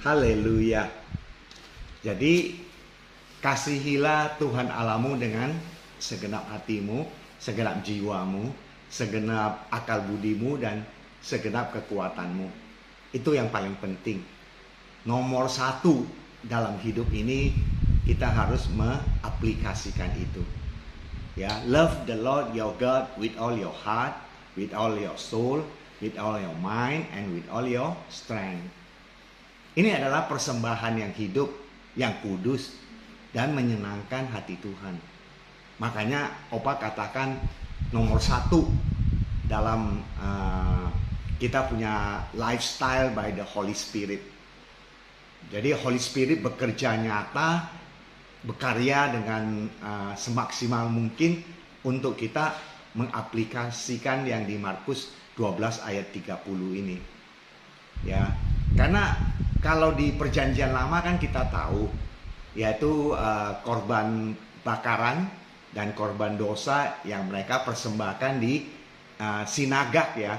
Haleluya. Jadi kasihilah Tuhan Allahmu dengan segenap hatimu, segenap jiwamu, segenap akal budimu, dan segenap kekuatanmu. Itu yang paling penting. Nomor satu dalam hidup ini, kita harus mengaplikasikan itu. Ya, love the Lord your God with all your heart, with all your soul, with all your mind, and with all your strength. Ini adalah persembahan yang hidup, yang kudus, dan menyenangkan hati Tuhan. Makanya Opa katakan nomor satu dalam kita punya lifestyle by the Holy Spirit. Jadi Holy Spirit bekerja nyata, berkarya dengan semaksimal mungkin untuk kita mengaplikasikan yang di Markus 12 ayat 30 ini. Ya, karena kalau di perjanjian lama kan kita tahu, yaitu korban bakaran dan korban dosa yang mereka persembahkan di sinagag, ya,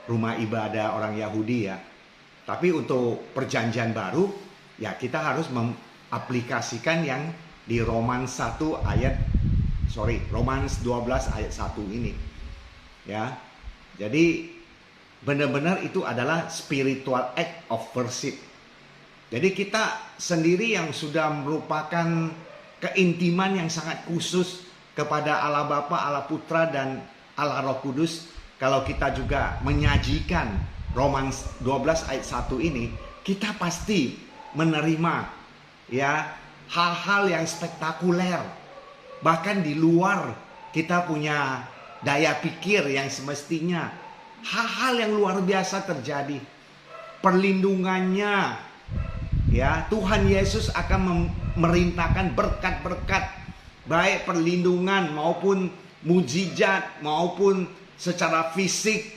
rumah ibadah orang Yahudi, ya. Tapi untuk perjanjian baru, ya kita harus mengaplikasikan yang di Romans 12 ayat 1 ini. Ya. Jadi benar-benar itu adalah spiritual act of worship. Jadi kita sendiri yang sudah merupakan keintiman yang sangat khusus kepada Allah Bapa, Allah Putra, dan Allah Roh Kudus. Kalau kita juga menyajikan Romans 12 ayat 1 ini, kita pasti menerima, ya, hal-hal yang spektakuler. Bahkan di luar kita punya daya pikir yang semestinya. Hal-hal yang luar biasa terjadi. Perlindungannya, ya, Tuhan Yesus akan memerintahkan berkat-berkat, baik perlindungan maupun mujizat maupun secara fisik,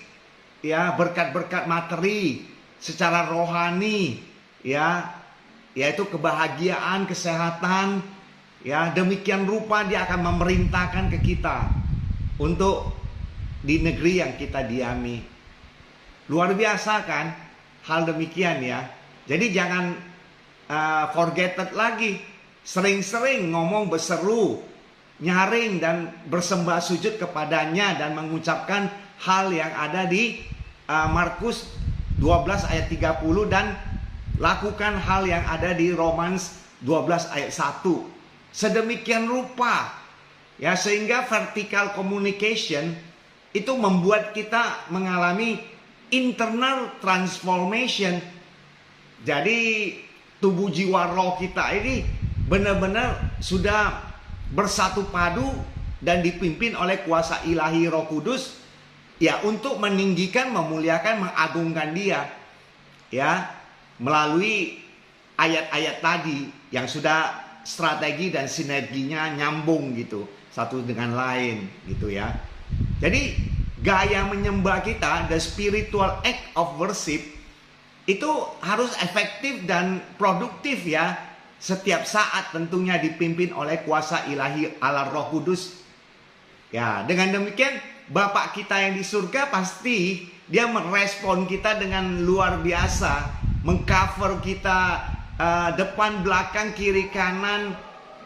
ya, berkat-berkat materi, secara rohani, ya, yaitu kebahagiaan, kesehatan, ya, demikian rupa Dia akan memerintahkan ke kita untuk di negeri yang kita diami. Luar biasa kan hal demikian, ya. Jadi jangan forgetted lagi. Sering-sering ngomong, berseru, nyaring, dan bersembah sujud kepadanya, dan mengucapkan hal yang ada di Markus 12 ayat 30, dan lakukan hal yang ada di Romans 12 ayat 1. Sedemikian rupa, ya, sehingga vertical communication itu membuat kita mengalami internal transformation. Jadi tubuh jiwa roh kita ini benar-benar sudah bersatu padu dan dipimpin oleh kuasa ilahi Roh Kudus, ya, untuk meninggikan, memuliakan, mengagungkan Dia, ya, melalui ayat-ayat tadi yang sudah strategi dan sinerginya nyambung gitu satu dengan lain gitu, ya. Jadi gaya menyembah kita, the spiritual act of worship, itu harus efektif dan produktif, ya, setiap saat tentunya dipimpin oleh kuasa ilahi Allah Roh Kudus. Ya, dengan demikian Bapak kita yang di surga pasti Dia merespon kita dengan luar biasa, mengcover kita depan, belakang, kiri, kanan,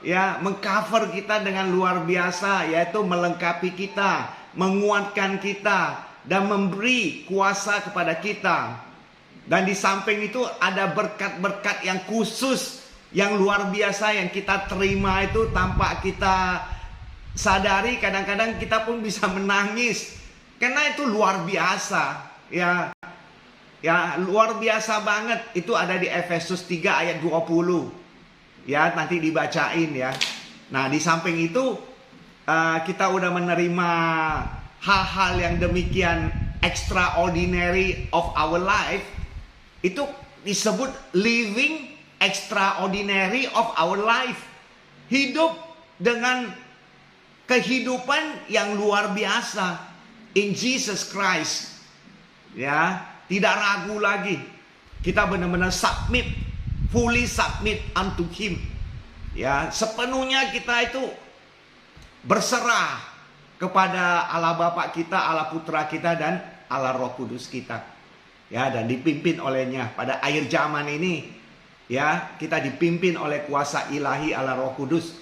ya, mengcover kita dengan luar biasa, yaitu melengkapi kita, menguatkan kita, dan memberi kuasa kepada kita. Dan di samping itu ada berkat-berkat yang khusus, yang luar biasa yang kita terima itu tanpa kita sadari. Kadang-kadang kita pun bisa menangis karena itu luar biasa, ya. Ya, luar biasa banget. Itu ada di Efesus 3 ayat 20. Ya, nanti dibacain, ya. Nah, di samping itu kita udah menerima hal-hal yang demikian extraordinary of our life. Itu disebut living extraordinary of our life. Hidup dengan kehidupan yang luar biasa in Jesus Christ. Ya, tidak ragu lagi. Kita benar-benar submit, fully submit unto Him. Ya, sepenuhnya kita itu berserah kepada Allah Bapa kita, Allah Putra kita, dan Allah Roh Kudus kita. Ya, dan dipimpin olehnya pada akhir zaman ini. Ya, kita dipimpin oleh kuasa ilahi Allah Roh Kudus.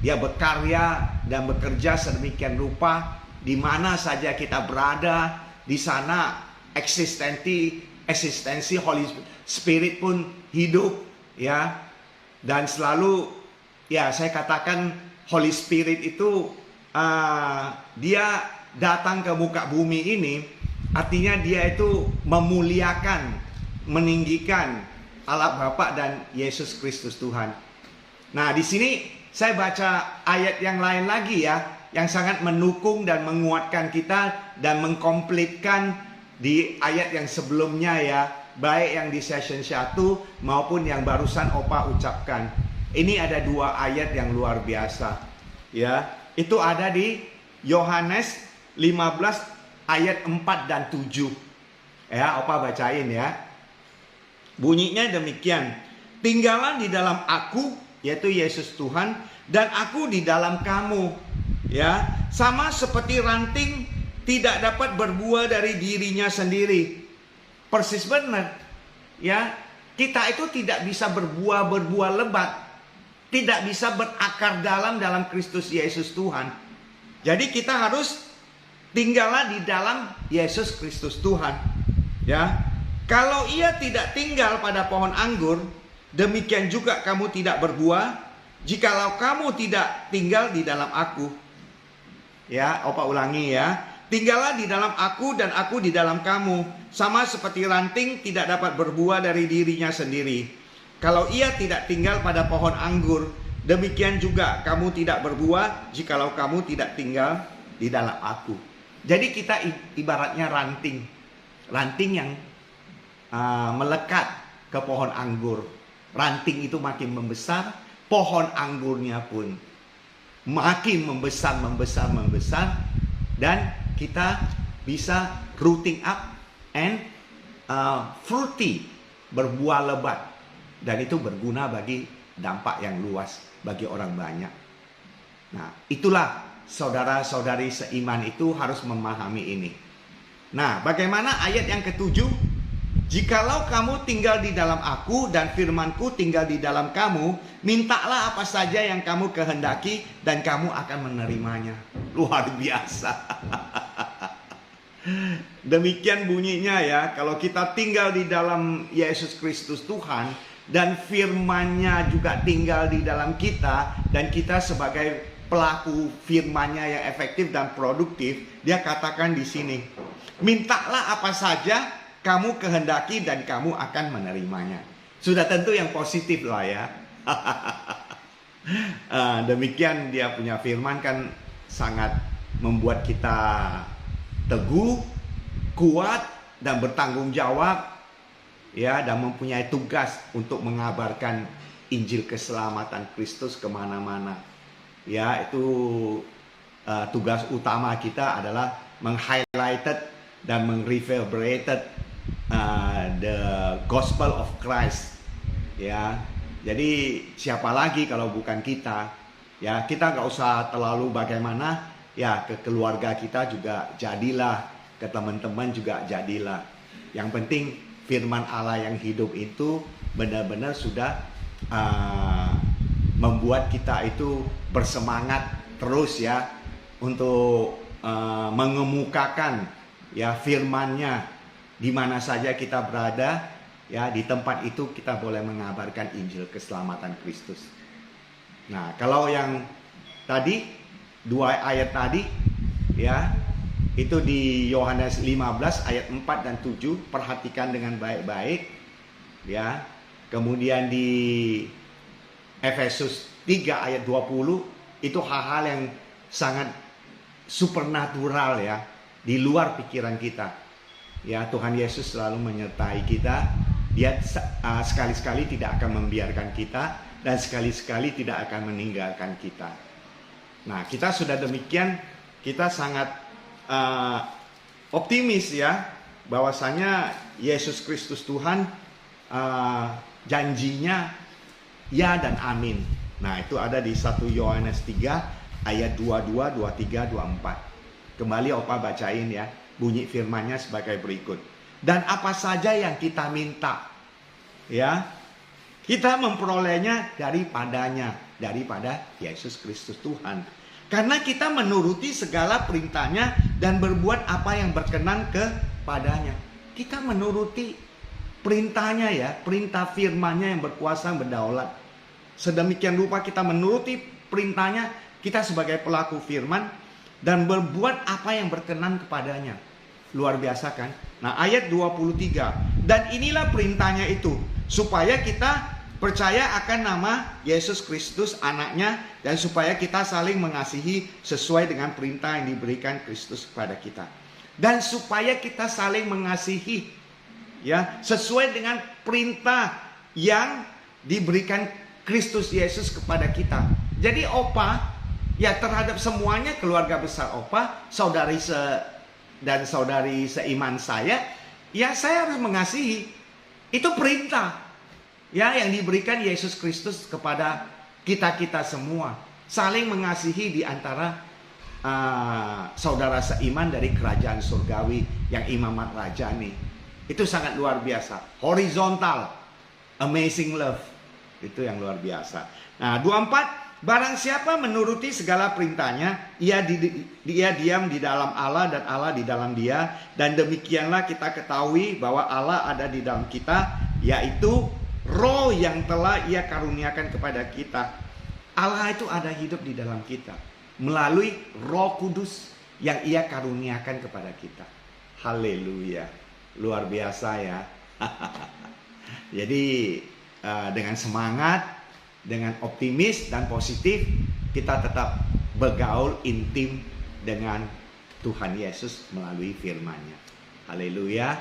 Dia berkarya dan bekerja sedemikian rupa di mana saja kita berada, di sana eksistensi Holy Spirit pun hidup, ya. Dan selalu, ya, saya katakan Holy Spirit itu dia datang ke muka bumi ini, artinya dia itu memuliakan, meninggikan Allah Bapa dan Yesus Kristus Tuhan. Nah, di sini saya baca ayat yang lain lagi ya, yang sangat mendukung dan menguatkan kita dan mengkomplitkan di ayat yang sebelumnya ya, baik yang di session 1 maupun yang barusan Opa ucapkan. Ini ada 2 ayat yang luar biasa ya. Itu ada di Yohanes 15 ayat 4 dan 7. Ya, Opa bacain ya. Bunyinya demikian. Tinggallah di dalam aku, yaitu Yesus Tuhan, dan aku di dalam kamu. Ya, sama seperti ranting tidak dapat berbuah dari dirinya sendiri. Persis benar. Ya, kita itu tidak bisa berbuah lebat. Tidak bisa berakar dalam Kristus Yesus Tuhan. Jadi kita harus tinggallah di dalam Yesus Kristus Tuhan. Ya. Kalau ia tidak tinggal pada pohon anggur, demikian juga kamu tidak berbuah, jikalau kamu tidak tinggal di dalam aku. Ya, Opa ulangi ya. Tinggallah di dalam aku dan aku di dalam kamu. Sama seperti ranting tidak dapat berbuah dari dirinya sendiri. Kalau ia tidak tinggal pada pohon anggur, demikian juga kamu tidak berbuah, jikalau kamu tidak tinggal di dalam aku. Jadi kita ibaratnya ranting. Ranting yang melekat ke pohon anggur. Ranting itu makin membesar, pohon anggurnya pun makin membesar, dan kita bisa rooting up and fruity, berbuah lebat, dan itu berguna bagi dampak yang luas bagi orang banyak. Nah, itulah saudara-saudari seiman itu harus memahami ini. Nah, bagaimana ayat yang ke-7? Jikalau kamu tinggal di dalam aku dan firmanku tinggal di dalam kamu, mintalah apa saja yang kamu kehendaki dan kamu akan menerimanya. Luar biasa. Demikian bunyinya ya, kalau kita tinggal di dalam Yesus Kristus Tuhan dan firman-Nya juga tinggal di dalam kita, dan kita sebagai pelaku firman-Nya yang efektif dan produktif, dia katakan di sini, mintalah apa saja kamu kehendaki dan kamu akan menerimanya. Sudah tentu yang positif lah ya. Demikian dia punya firman kan sangat membuat kita teguh, kuat, dan bertanggung jawab. Ya, dan mempunyai tugas untuk mengabarkan Injil keselamatan Kristus kemana-mana. Ya, itu tugas utama kita adalah meng-highlighted dan meng-reverberated the gospel of Christ. Ya, jadi siapa lagi kalau bukan kita? Ya, kita nggak usah terlalu bagaimana. Ya, ke keluarga kita juga jadilah, ke teman-teman juga jadilah. Yang penting firman Allah yang hidup itu benar-benar sudah membuat kita itu bersemangat terus ya untuk mengemukakan ya firman-Nya di mana saja kita berada. Ya, di tempat itu kita boleh mengabarkan Injil keselamatan Kristus. Nah, kalau yang tadi 2 ayat tadi ya, itu di Yohanes 15 ayat 4 dan 7, perhatikan dengan baik-baik ya. Kemudian di Efesus 3 ayat 20, itu hal-hal yang sangat supernatural ya, di luar pikiran kita. Ya, Tuhan Yesus selalu menyertai kita. Dia sekali-sekali tidak akan membiarkan kita, dan sekali-sekali tidak akan meninggalkan kita. Nah, kita sudah demikian, kita sangat optimis ya, bahwasanya Yesus Kristus Tuhan janjinya ya dan amin. Nah, itu ada di 1 Yohanes 3 ayat 22, 23, 24. Kembali Opa bacain ya, bunyi firman-Nya sebagai berikut. Dan apa saja yang kita minta ya, Kita memperolehnya daripada Yesus Kristus Tuhan. Karena kita menuruti segala perintahnya dan berbuat apa yang berkenan kepadanya. Kita menuruti perintahnya ya, perintah firman-Nya yang berkuasa berdaulat. Sedemikian rupa kita menuruti perintahnya, kita sebagai pelaku firman dan berbuat apa yang berkenan kepadanya. Luar biasa kan? Nah, ayat 23. Dan inilah perintahnya itu, supaya kita percaya akan nama Yesus Kristus anaknya, dan supaya kita saling mengasihi sesuai dengan perintah yang diberikan Kristus kepada kita. Dan supaya kita saling mengasihi ya, sesuai dengan perintah yang diberikan Kristus Yesus kepada kita. Jadi Opa ya, terhadap semuanya keluarga besar Opa, dan saudari seiman saya, ya saya harus mengasihi. Itu perintah ya yang diberikan Yesus Kristus kepada kita semua. Saling mengasihi di antara saudara seiman dari kerajaan surgawi yang imamat rajani. Itu sangat luar biasa. Horizontal, amazing love. Itu yang luar biasa. Nah, 24, barang siapa menuruti segala perintahnya, ia diam di dalam Allah dan Allah di dalam dia. Dan demikianlah kita ketahui bahwa Allah ada di dalam kita, yaitu Roh yang telah ia karuniakan kepada kita. Allah itu ada hidup di dalam kita melalui Roh Kudus yang ia karuniakan kepada kita. Haleluya. Luar biasa ya. Jadi dengan semangat, dengan optimis dan positif, kita tetap bergaul intim dengan Tuhan Yesus melalui firman-Nya. Haleluya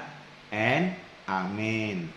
and amin.